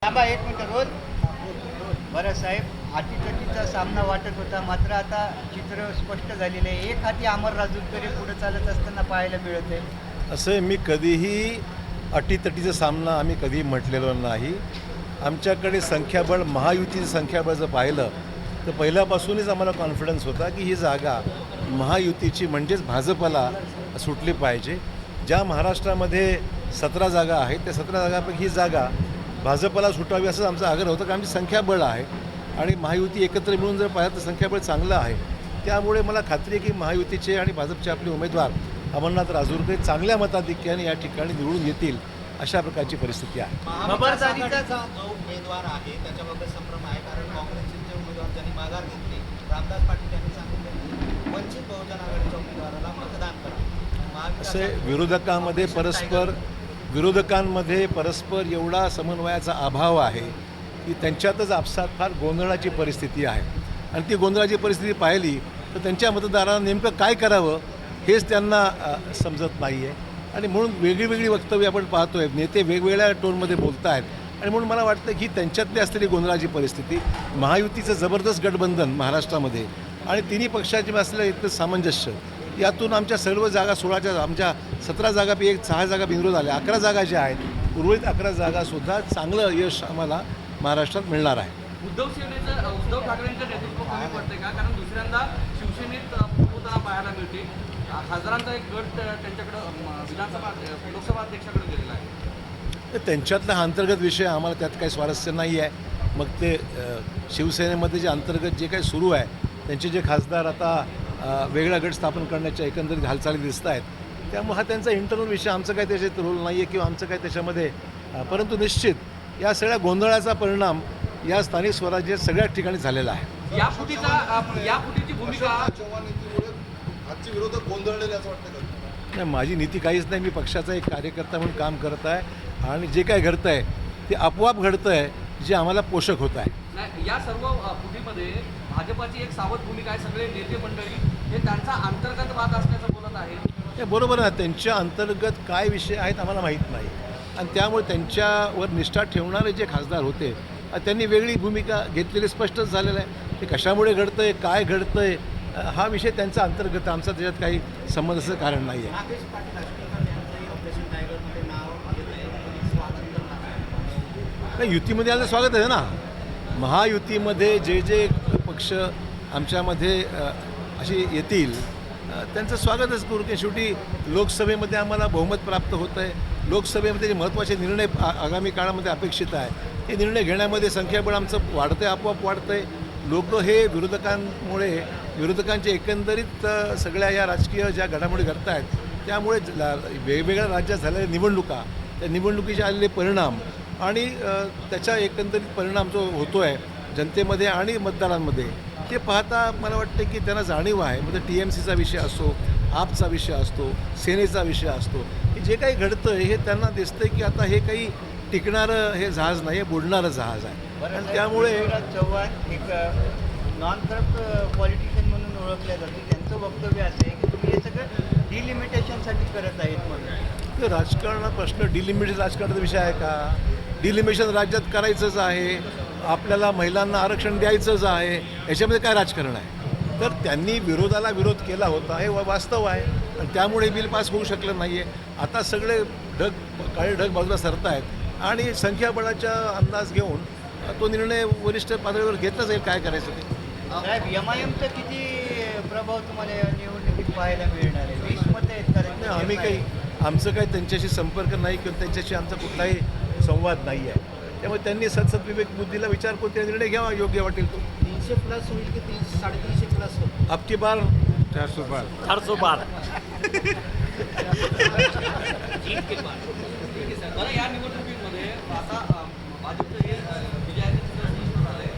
थांबा एक minute role. बरं साहेब, अटीतटीचा सामना वाटत होता, मात्र आता चित्र स्पष्ट झालेलं आहे. एक हाती अमर राजूरकर पुढे चालत असताना पाहायला मिळत आहे. असं मी कधीही अटीतटीचा सामना आम्ही कधी म्हटलेलो नाही. आमच्याकडे संख्याबळ, महायुतीचं संख्याबळ जर पाहिलं तर पहिल्यापासूनच आम्हाला कॉन्फिडन्स होता की ही जागा महायुतीची म्हणजेच भाजपला सुटली पाहिजे. ज्या महाराष्ट्रामध्ये 17 जागा आहेत त्या 17 जागापैकी ही जागा भाजपला सुटावी असं आमचा आग्रह होता. कारण आमची संख्याबळ आहे आणि महायुती एकत्र मिळून जर पाहिलं तर संख्याबळ चांगलं आहे. त्यामुळे मला खात्री आहे की महायुतीचे आणि भाजपचे आपले उमेदवार अमरनाथ राजूरकर चांगल्या मताधिक्याने या ठिकाणी निवडून येतील अशा प्रकारची परिस्थिती आहे. खबरदारीचा जो उमेदवार आहे त्याच्याबाबत संभ्रम आहे, कारण काँग्रेसचे जे उमेदवार ज्यांनी माघार घेतली, रामदास पाटील यांनी सांगितलं की वंचित बहुजन आघाडीच्या उमेदवाराला मतदान करा. असे विरोधकांमध्ये परस्पर एवढा समन्वयाचा अभाव आहे की त्यांच्यातच आपसात फार गोंधळाची परिस्थिती आहे. आणि ती गोंधळाची परिस्थिती पाहिली तर त्यांच्या मतदारांना नेमकं काय करावं हेच त्यांना समजत नाही आहे. आणि म्हणून वेगळी वक्तव्य आपण पाहतो आहे, नेते वेगवेगळ्या टोनमध्ये बोलत आहेत. आणि म्हणून मला वाटतं की त्यांच्यातली असलेली गोंधळाची परिस्थिती, महायुतीचं जबरदस्त गठबंधन महाराष्ट्रामध्ये आणि तिन्ही पक्षाचे असलेलं इतकं सामंजस्य, यातून आमच्या सर्व जागा 16च्या आमच्या 17 जागापैकी 6 जागा बिनविरोध आल्या. 11 जागा ज्या आहेत, उर्वरित 11 जागासुद्धा चांगलं यश आम्हाला महाराष्ट्रात मिळणार आहे. उद्धव ठाकरेंचं नेतृत्व कमी पडते का? कारण दुसऱ्यांदा शिवसेनेत होताना पाहायला मिळते. खासदारांचा एक गट त्यांच्याकडं लोकसभा अध्यक्षाकडे गेलेला आहे. तर त्यांच्यातला हा अंतर्गत विषय, आम्हाला त्यात काही स्वारस्य नाही आहे. मग ते शिवसेनेमध्ये जे अंतर्गत जे काही सुरू आहे, त्यांचे जे खासदार आता वेगळा गट स्थापन करण्याच्या एकंदरीत हालचाली दिसत आहेत, त्यामुळे हा त्यांचा इंटरनल विषय, आमचं काही त्याच्यात रोल नाही आहे किंवा आमचं काही त्याच्यामध्ये. परंतु निश्चित या सगळ्या गोंधळाचा परिणाम या स्थानिक स्वराज्यात सगळ्याच ठिकाणी झालेला आहे. या फुटीची भूमिका आजचे विरोधक गोंधळलेले असं वाटतं का? नाही, माझी नीती काहीच नाही. मी पक्षाचा एक कार्यकर्ता म्हणून काम करत आहे आणि जे काय घडतं आहे ते आपोआप घडतं आहे, जे आम्हाला पोषक होत आहे. नाही, या सर्व फुटीमध्ये भाजपाची एक सावध भूमिका आहे. सगळे नेते मंडळी हे त्यांचा अंतर्गत वाद असल्याचं बोलत आहे. हे बरोबर आहे. त्यांच्या अंतर्गत काय विषय आहेत आम्हाला माहीत नाही. आणि त्यामुळे त्यांच्यावर निष्ठा ठेवणारे जे खासदार होते त्यांनी वेगळी भूमिका घेतलेली स्पष्टच झालेलं आहे. ते कशामुळे घडतं आहे, काय घडतं आहे, हा विषय त्यांचा अंतर्गत, आमचा त्याच्यात काही संबंधाचं कारण नाही आहे. राकेश पाटील यांचंही ऑपरेशन टायगरमध्ये नाव घेतलंय, स्वागत नाही, युतीमध्ये आलं स्वागत आहे ना. महायुतीमध्ये जे जे पक्ष आमच्यामध्ये असे येतील त्यांचं स्वागतच करू. की शेवटी लोकसभेमध्ये आम्हाला बहुमत प्राप्त होतं आहे. लोकसभेमध्ये जे महत्त्वाचे निर्णय आगामी काळामध्ये अपेक्षित आहे ते निर्णय घेण्यामध्ये संख्याबळ आमचं वाढतं आहे, आपोआप वाढतं आहे. लोक हे विरोधकांमुळे, विरोधकांच्या एकंदरीत सगळ्या या राजकीय ज्या घडामोडी घडत आहेत त्यामुळे वेगवेगळ्या राज्यात झालेल्या निवडणुका, त्या निवडणुकीचे आलेले परिणाम आणि त्याचा एकंदरीत परिणाम जो होतो आहे जनतेमध्ये आणि मतदारांमध्ये, ते पाहता मला वाटतं की त्यांना जाणीव आहे. म्हणजे TMCचा विषय असो, आपचा विषय असतो, सेनेचा विषय असतो, हे जे काही घडतं हे त्यांना दिसतं की आता हे काही टिकणारं हे जहाज नाही आहे, बुडणारं जहाज आहे. आणि त्यामुळे चव्हाण एक नॉन करप्ट पॉलिटिशियन म्हणून ओळखल्या जाते. त्यांचं वक्तव्य असं आहे की तुम्ही हे सगळं डिलिमिटेशनसाठी करत आहेत म्हणून. तर राजकारणात प्रश्न डिलिमिटेशन राजकारणाचा विषय आहे का? डिलिमिटेशन राज्यात करायचंच आहे, आपल्याला महिलांना आरक्षण द्यायचंच आहे, याच्यामध्ये काय राजकारण आहे? तर त्यांनी विरोधाला विरोध केला होता हे वास्तव आहे आणि त्यामुळे बिल पास होऊ शकलं नाही आहे. आता सगळे काळे ढग बाजूला सरत आहेत आणि संख्याबळाचा अंदाज घेऊन तो निर्णय वरिष्ठ पातळीवर घेतला जाईल काय करायचं ते. साहेब, MIMचा किती प्रभाव तुम्हाला या निवडणुकीत पाहायला मिळणार आहे? 20 मतं आहेत कारण आम्ही काही, आमचं काही त्यांच्याशी संपर्क नाही किंवा त्यांच्याशी आमचा कुठलाही संवाद नाही आहे. त्यामुळे त्यांनी सदसद्विवेक बुद्धीला विचार करून ते निर्णय घ्यावा योग्य वाटेल तो. 300 प्लस होईल की 350 प्लस होईल? आपकी बार 412. बरं, या निवडणुकीमध्ये आता भाजपचं हे विजयाचं चित्र स्पष्ट झालं आहे.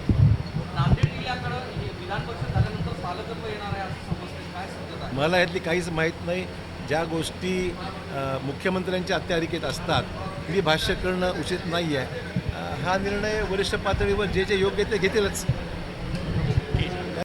नांदेड जिल्ह्याकडं विधान परिषद झाल्यानंतर पालकत्व येणार आहे असं समजतं, काय समजत आहे? मला यातली काहीच माहीत नाही. ज्या गोष्टी मुख्यमंत्र्यांच्या अखत्यारीत असतात मी भाष्य करणं उचित नाही आहे. हा निर्णय वरिष्ठ पातळीवर जे जे योग्य ते घेतीलच.